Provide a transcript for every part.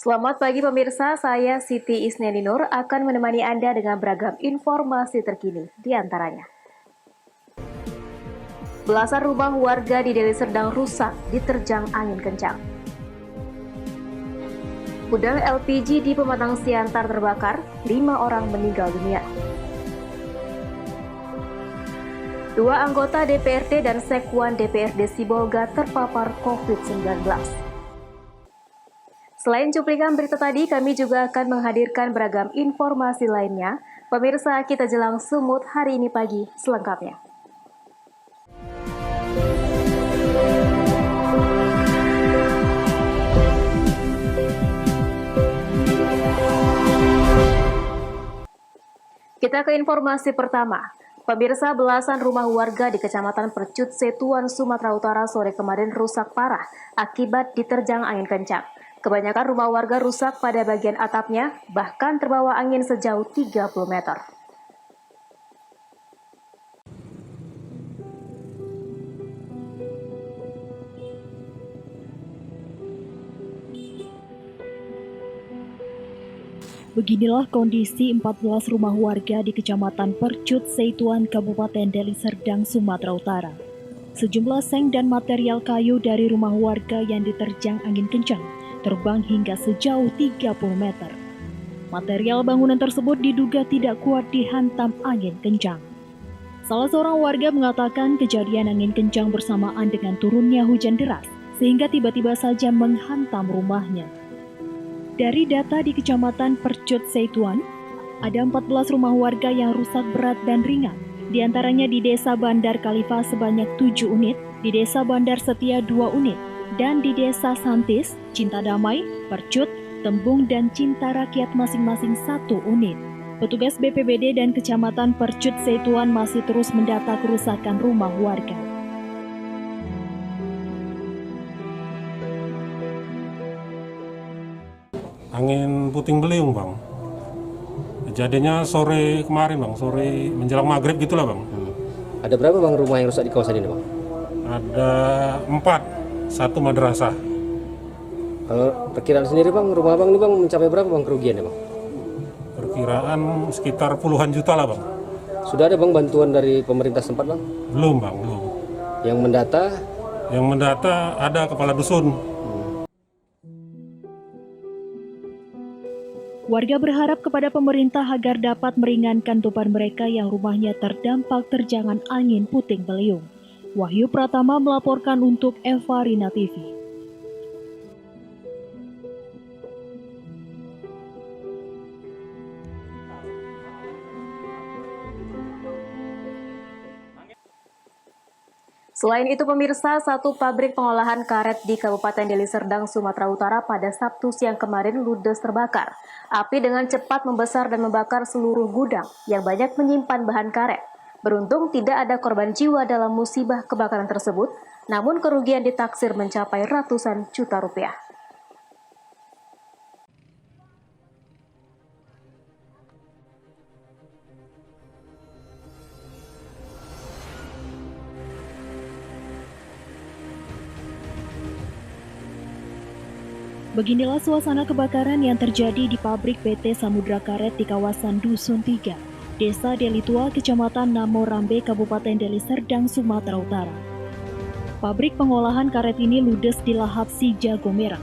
Selamat pagi pemirsa, saya Siti Isnianinur akan menemani Anda dengan beragam informasi terkini di antaranya. Belasan rumah warga di Deli Serdang rusak diterjang angin kencang. Gudang LPG di Pematang Siantar terbakar, 5 orang meninggal dunia. 2 anggota DPRD dan Sekwan DPRD Sibolga terpapar COVID-19. Selain cuplikan berita tadi, kami juga akan menghadirkan beragam informasi lainnya. Pemirsa, kita jelang Sumut hari ini pagi selengkapnya. Kita ke informasi pertama. Pemirsa, belasan rumah warga di Kecamatan Percut Setuan, Sumatera Utara sore kemarin rusak parah akibat diterjang angin kencang. Kebanyakan rumah warga rusak pada bagian atapnya, bahkan terbawa angin sejauh 30 meter. Beginilah kondisi 14 rumah warga di Kecamatan Percut Setuan, Kabupaten Deli Serdang, Sumatera Utara. Sejumlah seng dan material kayu dari rumah warga yang diterjang angin kencang terbang hingga sejauh 30 meter. Material bangunan tersebut diduga tidak kuat dihantam angin kencang. Salah seorang warga mengatakan kejadian angin kencang bersamaan dengan turunnya hujan deras, sehingga tiba-tiba saja menghantam rumahnya. Dari data di Kecamatan Percut Setuan, ada 14 rumah warga yang rusak berat dan ringan. Di antaranya di Desa Bandar Khalifah sebanyak 7 unit, di Desa Bandar Setia 2 unit, dan di Desa Santis, Cinta Damai, Percut, Tembung, dan Cinta Rakyat masing-masing 1 unit. Petugas BPBD dan Kecamatan Percut Setuan masih terus mendata kerusakan rumah warga. Angin puting beliung, Bang. Kejadiannya sore kemarin, Bang. Sore menjelang maghrib gitulah, Bang. Ada berapa, Bang, rumah yang rusak di kawasan ini, Bang? Ada 4, 1 madrasah. Kalau perkiraan sendiri, Bang, rumah Bang ini, Bang, mencapai berapa, Bang, kerugiannya, Bang? Perkiraan sekitar puluhan juta lah, Bang. Sudah ada, Bang, bantuan dari pemerintah setempat, Bang? Belum, Bang, belum. Yang mendata? Yang mendata ada kepala dusun. Warga berharap kepada pemerintah agar dapat meringankan beban mereka yang rumahnya terdampak terjangan angin puting beliung. Wahyu Pratama melaporkan untuk Eva Rina TV. Selain itu pemirsa, satu pabrik pengolahan karet di Kabupaten Deli Serdang, Sumatera Utara pada Sabtu siang kemarin ludes terbakar. Api dengan cepat membesar dan membakar seluruh gudang yang banyak menyimpan bahan karet. Beruntung tidak ada korban jiwa dalam musibah kebakaran tersebut, namun kerugian ditaksir mencapai ratusan juta rupiah. Beginilah suasana kebakaran yang terjadi di pabrik PT Samudra Karet di kawasan Dusun 3, Desa Deli Tua, Kecamatan Namorambe, Kabupaten Deli Serdang, Sumatera Utara. Pabrik pengolahan karet ini ludes di lahap si jago merah.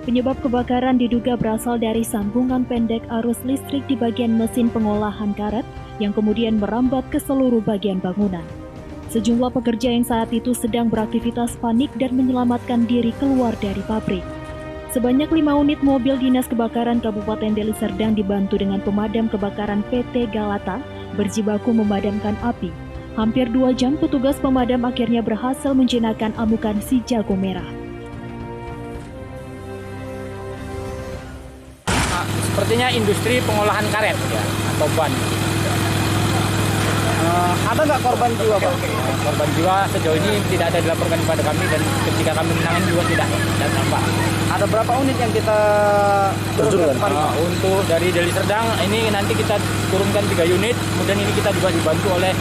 Penyebab kebakaran diduga berasal dari sambungan pendek arus listrik di bagian mesin pengolahan karet yang kemudian merambat ke seluruh bagian bangunan. Sejumlah pekerja yang saat itu sedang beraktivitas panik dan menyelamatkan diri keluar dari pabrik. Sebanyak 5 unit mobil dinas kebakaran Kabupaten Deli Serdang dibantu dengan pemadam kebakaran PT Galata berjibaku memadamkan api. Hampir 2 jam petugas pemadam akhirnya berhasil menjinakkan amukan si jago merah. Sepertinya industri pengolahan karet ya, atau ban. Ada nggak korban jiwa, Pak? Korban jiwa sejauh ini tidak ada dilaporkan kepada kami, dan ketika kami menangani juga tidak nampak. Ada berapa unit yang kita turunkan? Untuk dari Deli Serdang ini nanti kita turunkan 3 unit, kemudian ini kita juga dibantu oleh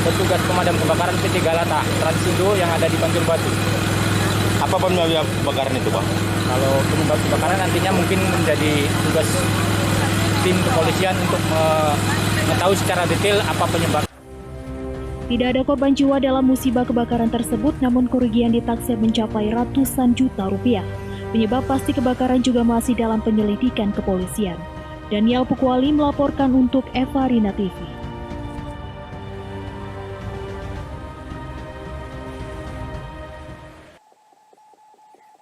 petugas pemadam kebakaran PT Galata Transindo yang ada di Banjur Batu. Apa penyebab kebakaran itu, Pak? Kalau penyebab kebakaran nantinya mungkin menjadi tugas tim kepolisian untuk mengetahui secara detail apa penyebab. Tidak ada korban jiwa dalam musibah kebakaran tersebut, namun kerugian ditaksir mencapai ratusan juta rupiah. Penyebab pasti kebakaran juga masih dalam penyelidikan kepolisian. Daniel Pukwali melaporkan untuk Eva Rina TV.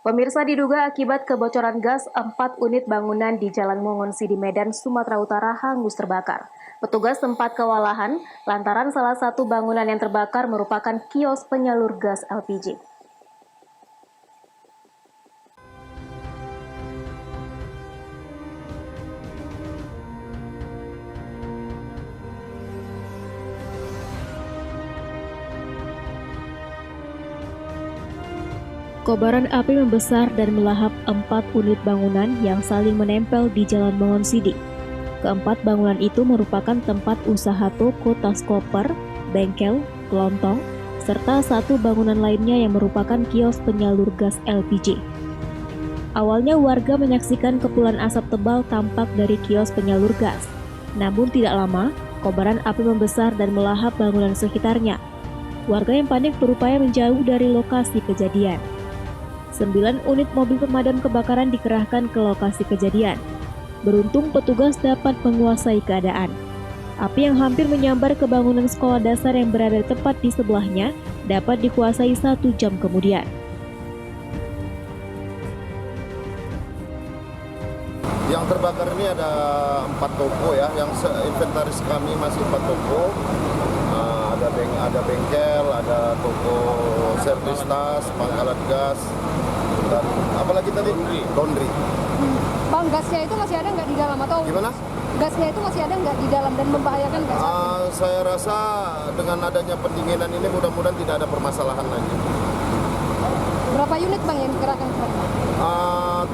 Pemirsa, diduga akibat kebocoran gas, 4 unit bangunan di Jalan Mongonsi di Medan, Sumatera Utara hangus terbakar. Petugas sempat kewalahan lantaran salah satu bangunan yang terbakar merupakan kios penyalur gas LPG. Kobaran api membesar dan melahap 4 unit bangunan yang saling menempel di Jalan Mongonsidi. Keempat bangunan itu merupakan tempat usaha toko tas koper, bengkel, kelontong, serta satu bangunan lainnya yang merupakan kios penyalur gas LPG. Awalnya warga menyaksikan kepulan asap tebal tampak dari kios penyalur gas. Namun tidak lama, kobaran api membesar dan melahap bangunan sekitarnya. Warga yang panik berupaya menjauh dari lokasi kejadian. 9 unit mobil pemadam kebakaran dikerahkan ke lokasi kejadian. Beruntung petugas dapat menguasai keadaan. Api yang hampir menyambar ke bangunan sekolah dasar yang berada tepat di sebelahnya dapat dikuasai 1 jam kemudian. Yang terbakar ini ada 4 toko ya, yang inventaris kami masih 4 toko. Ada bengkel, ada toko servis tas, pangkalan gas, dan apalagi tadi? Laundry. Bang, gasnya itu masih ada nggak di dalam atau? Gimana? Gasnya itu masih ada nggak di dalam dan membahayakan nggak? Saya rasa dengan adanya pendinginan ini mudah-mudahan tidak ada permasalahan lagi. Berapa unit Bang yang dikerahkan?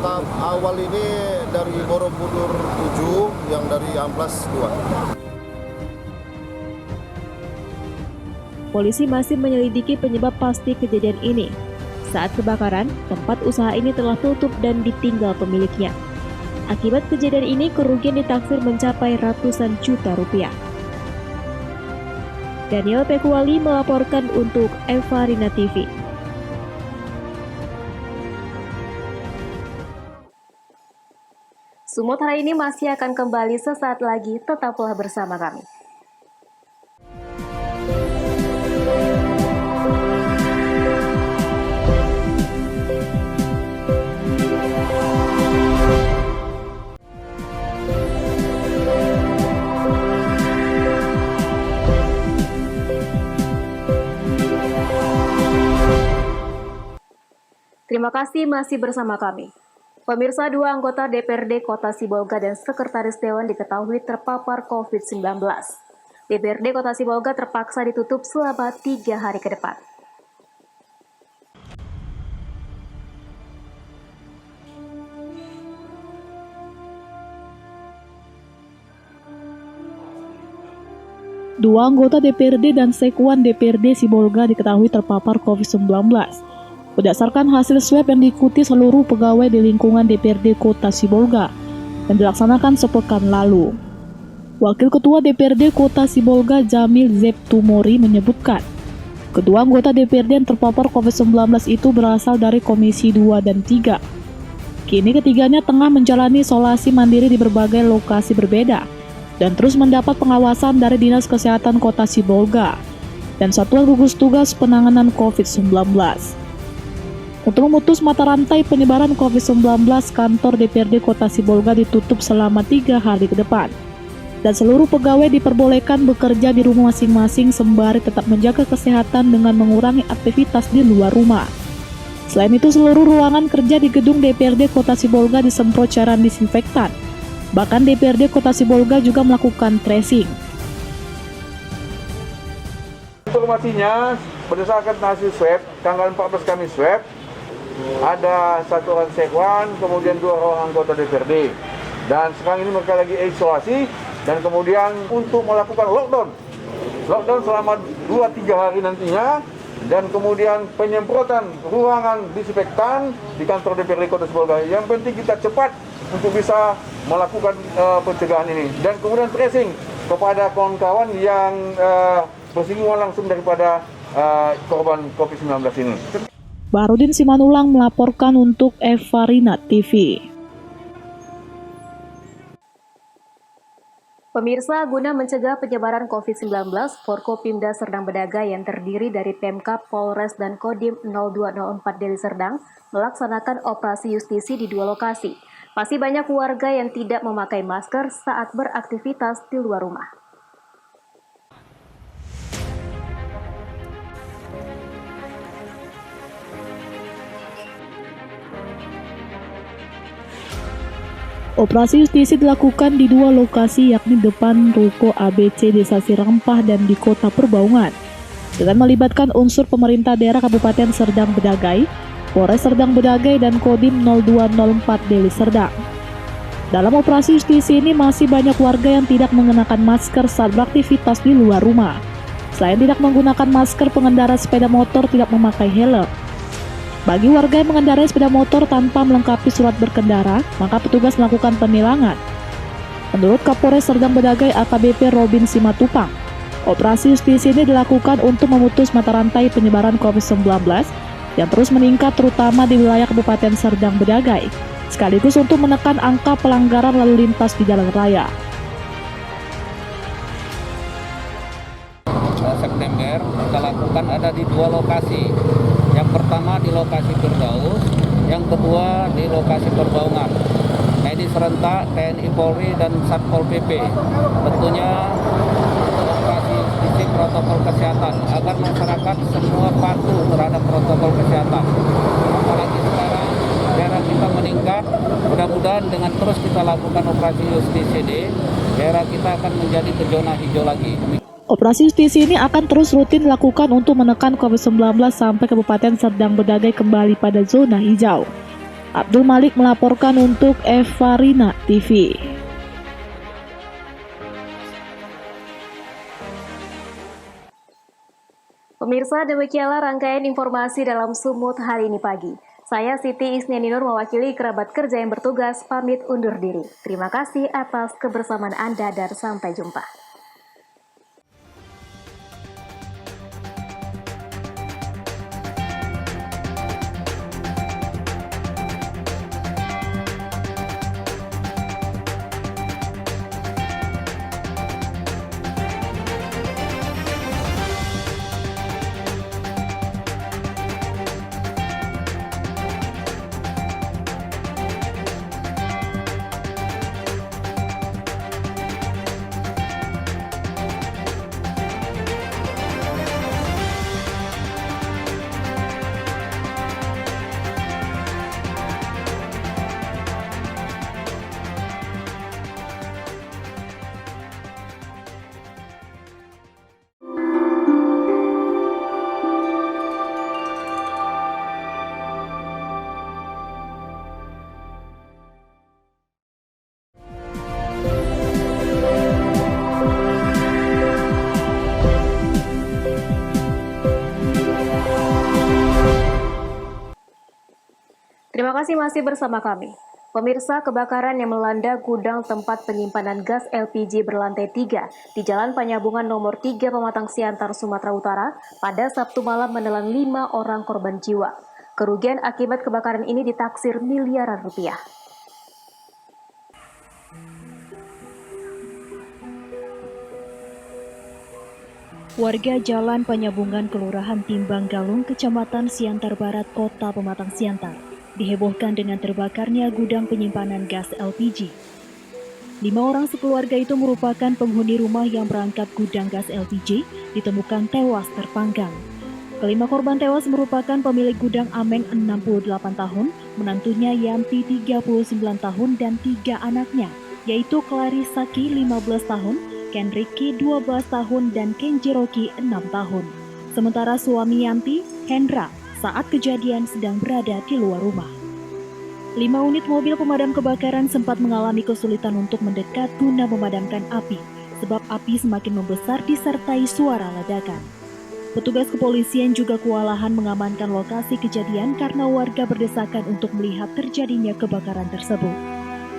Tahap awal ini dari Borobudur 7, yang dari Amplas 2. Polisi masih menyelidiki penyebab pasti kejadian ini. Saat kebakaran, tempat usaha ini telah tutup dan ditinggal pemiliknya. Akibat kejadian ini, kerugian ditaksir mencapai ratusan juta rupiah. Daniel Pukwali melaporkan untuk Eva Rina TV. Sumut hari ini masih akan kembali sesaat lagi, tetaplah bersama kami. Terima kasih masih bersama kami. Pemirsa, 2 anggota DPRD Kota Sibolga dan Sekretaris Dewan diketahui terpapar COVID-19. DPRD Kota Sibolga terpaksa ditutup selama 3 hari ke depan. Dua anggota DPRD dan Sekwan DPRD Sibolga diketahui terpapar COVID-19. Berdasarkan hasil swab yang diikuti seluruh pegawai di lingkungan DPRD Kota Sibolga yang dilaksanakan sepekan lalu. Wakil Ketua DPRD Kota Sibolga Jamil Zeptumori menyebutkan, kedua anggota DPRD yang terpapar COVID-19 itu berasal dari Komisi 2 dan 3. Kini ketiganya tengah menjalani isolasi mandiri di berbagai lokasi berbeda dan terus mendapat pengawasan dari Dinas Kesehatan Kota Sibolga dan Satuan Gugus Tugas Penanganan COVID-19. Untuk memutus mata rantai penyebaran COVID-19, kantor DPRD Kota Sibolga ditutup selama 3 hari ke depan. Dan seluruh pegawai diperbolehkan bekerja di rumah masing-masing sembari tetap menjaga kesehatan dengan mengurangi aktivitas di luar rumah. Selain itu, seluruh ruangan kerja di gedung DPRD Kota Sibolga disemprot cairan disinfektan. Bahkan DPRD Kota Sibolga juga melakukan tracing. Informasinya, berdasarkan hasil swab, tanggal 14 kami swab, ada 1 orang sekwan, kemudian 2 orang anggota DPRD. Dan sekarang ini mereka lagi isolasi, dan kemudian untuk melakukan lockdown selama 2-3 hari nantinya, dan kemudian penyemprotan ruangan disinfektan di kantor DPRD Kota Sibolga. Yang penting kita cepat untuk bisa melakukan pencegahan ini, dan kemudian tracing kepada kawan-kawan yang bersinggungan langsung daripada korban COVID-19 ini. Baharudin Simanulang melaporkan untuk Evarina TV. Pemirsa, guna mencegah penyebaran COVID-19, Forkopimda Serdang Bedagai yang terdiri dari Pemkab, Polres, dan Kodim 0204 Deli Serdang melaksanakan operasi justisi di 2 lokasi. Masih banyak warga yang tidak memakai masker saat beraktivitas di luar rumah. Operasi justisi dilakukan di 2 lokasi, yakni depan ruko ABC Desa Sirampah dan di Kota Perbaungan, dengan melibatkan unsur pemerintah daerah Kabupaten Serdang Bedagai, Polres Serdang Bedagai, dan Kodim 0204 Deli Serdang. Dalam operasi justisi ini masih banyak warga yang tidak mengenakan masker saat beraktivitas di luar rumah. Selain tidak menggunakan masker, pengendara sepeda motor tidak memakai helm. Bagi warga yang mengendarai sepeda motor tanpa melengkapi surat berkendara, maka petugas melakukan penilangan. Menurut Kapolres Serdang Bedagai AKBP Robin Simatupang, operasi justisi ini dilakukan untuk memutus mata rantai penyebaran COVID-19 yang terus meningkat terutama di wilayah Kabupaten Serdang Bedagai, sekaligus untuk menekan angka pelanggaran lalu lintas di jalan raya. September kita lakukan ada di 2 lokasi. Yang pertama di lokasi Firdaus, yang kedua di lokasi Perbaungan. Nah, ini serentak TNI Polri dan Satpol PP. Tentunya operasi justisi protokol kesehatan agar masyarakat semua patuh terhadap protokol kesehatan. Apalagi sekarang daerah kita meningkat, mudah-mudahan dengan terus kita lakukan operasi justisi ini, daerah kita akan menjadi ke zona hijau lagi. Operasi justisi ini akan terus rutin dilakukan untuk menekan COVID-19 sampai Kabupaten Serdang Bedagai kembali pada zona hijau. Abdul Malik melaporkan untuk Evarina TV. Pemirsa, demikianlah rangkaian informasi dalam Sumut hari ini pagi. Saya Siti Isnianinur mewakili kerabat kerja yang bertugas pamit undur diri. Terima kasih atas kebersamaan Anda dan sampai jumpa. Terima kasih masih bersama kami. Pemirsa, kebakaran yang melanda gudang tempat penyimpanan gas LPG berlantai 3 di Jalan Penyambungan nomor 3 Pematang Siantar, Sumatera Utara pada Sabtu malam menelan 5 orang korban jiwa. Kerugian akibat kebakaran ini ditaksir miliaran rupiah. Warga Jalan Penyambungan Kelurahan Timbang Galung, Kecamatan Siantar Barat, Kota Pematang Siantar, dihebohkan dengan terbakarnya gudang penyimpanan gas LPG. 5 orang sekeluarga itu merupakan penghuni rumah yang berangkap gudang gas LPG, ditemukan tewas terpanggang. Kelima korban tewas merupakan pemilik gudang Ameng 68 tahun, menantunya Yanti 39 tahun, dan 3 anaknya, yaitu Clarisaki 15 tahun, Ken Ricky 12 tahun, dan Kenji Rocky 6 tahun. Sementara suami Yanti, Hendra, saat kejadian sedang berada di luar rumah. 5 unit mobil pemadam kebakaran sempat mengalami kesulitan untuk mendekat guna memadamkan api, sebab api semakin membesar disertai suara ledakan. Petugas kepolisian juga kewalahan mengamankan lokasi kejadian karena warga berdesakan untuk melihat terjadinya kebakaran tersebut.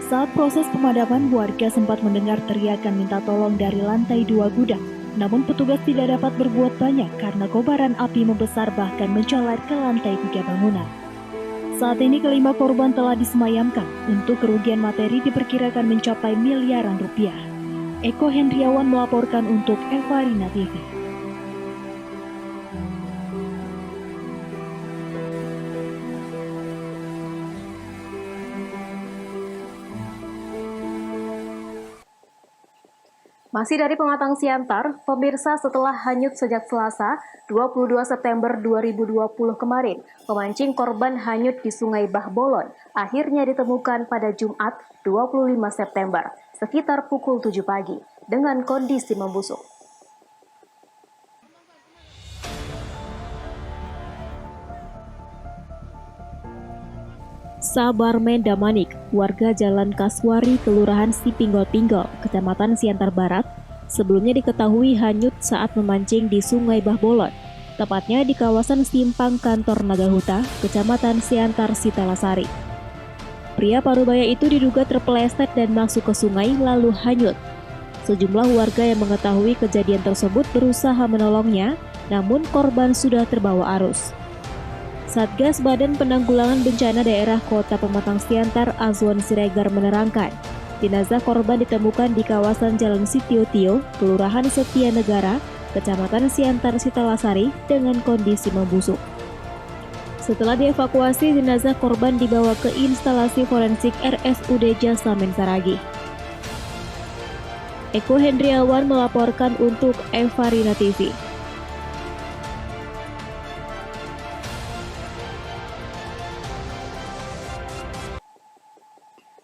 Saat proses pemadaman, warga sempat mendengar teriakan minta tolong dari lantai 2 gudang. Namun petugas tidak dapat berbuat banyak karena kobaran api membesar bahkan menjalar ke lantai 3 bangunan. Saat ini kelima korban telah disemayamkan. Untuk kerugian materi diperkirakan mencapai miliaran rupiah. Eko Hendriawan melaporkan untuk Evarina TV. Masih dari Pematang Siantar, pemirsa, setelah hanyut sejak Selasa, 22 September 2020 kemarin, pemancing korban hanyut di Sungai Bahbolon akhirnya ditemukan pada Jumat 25 September, sekitar pukul 7 pagi, dengan kondisi membusuk. Sabarmen Damanik, warga Jalan Kaswari, Kelurahan Sipinggol-Pinggol, Kecamatan Siantar Barat, sebelumnya diketahui hanyut saat memancing di Sungai Bahbolon, tepatnya di kawasan Simpang Kantor Nagahuta, Kecamatan Siantar Sitalasari. Pria parubaya itu diduga terpeleset dan masuk ke sungai lalu hanyut. Sejumlah warga yang mengetahui kejadian tersebut berusaha menolongnya, namun korban sudah terbawa arus. Satgas Badan Penanggulangan Bencana Daerah Kota Pematang Siantar Azwan Siregar menerangkan, jenazah korban ditemukan di kawasan Jalan Sitio-Tio, Kelurahan Setia Negara, Kecamatan Siantar Sitalasari dengan kondisi membusuk. Setelah dievakuasi, jenazah korban dibawa ke instalasi forensik RSUD Jasamen Saragi. Eko Hendriawan melaporkan untuk Evarina TV.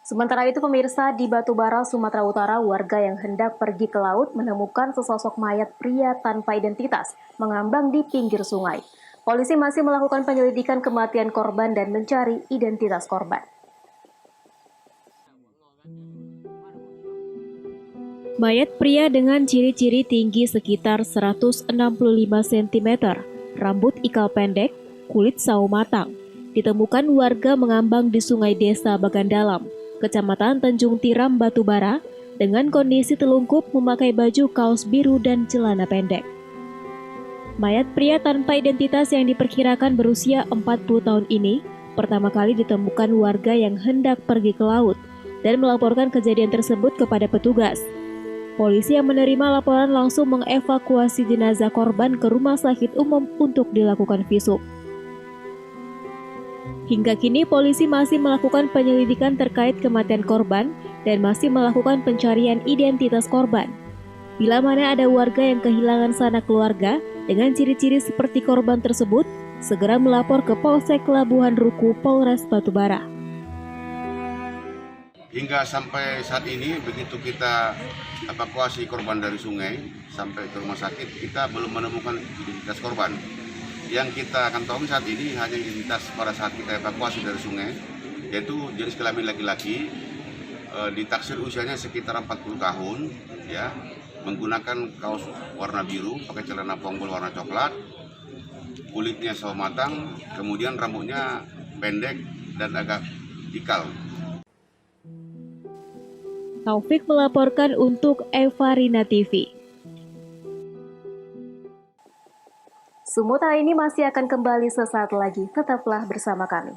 Sementara itu pemirsa, di Batubara, Sumatera Utara, warga yang hendak pergi ke laut menemukan sesosok mayat pria tanpa identitas mengambang di pinggir sungai. Polisi masih melakukan penyelidikan kematian korban dan mencari identitas korban. Mayat pria dengan ciri-ciri tinggi sekitar 165 cm, rambut ikal pendek, kulit sawo matang, ditemukan warga mengambang di Sungai Desa Bagandalam, Kecamatan Tanjung Tiram, Batubara, dengan kondisi telungkup memakai baju kaos biru dan celana pendek. Mayat pria tanpa identitas yang diperkirakan berusia 40 tahun ini pertama kali ditemukan warga yang hendak pergi ke laut dan melaporkan kejadian tersebut kepada petugas. Polisi yang menerima laporan langsung mengevakuasi jenazah korban ke rumah sakit umum untuk dilakukan visum. Hingga kini polisi masih melakukan penyelidikan terkait kematian korban dan masih melakukan pencarian identitas korban. Bila mana ada warga yang kehilangan sanak keluarga dengan ciri-ciri seperti korban tersebut, segera melapor ke Polsek Labuhan Ruku, Polres Batubara. Hingga sampai saat ini, begitu kita evakuasi korban dari sungai sampai ke rumah sakit, kita belum menemukan identitas korban. Yang kita kantong saat ini hanya identitas pada saat kita evakuasi dari sungai, yaitu jenis kelamin laki-laki, ditaksir usianya sekitar 40 tahun, ya, menggunakan kaos warna biru, pakai celana ponggol warna coklat, kulitnya sawo matang, kemudian rambutnya pendek dan agak ikal. Taufik melaporkan untuk Evarina TV. Sumuta ini masih akan kembali sesaat lagi. Tetaplah bersama kami.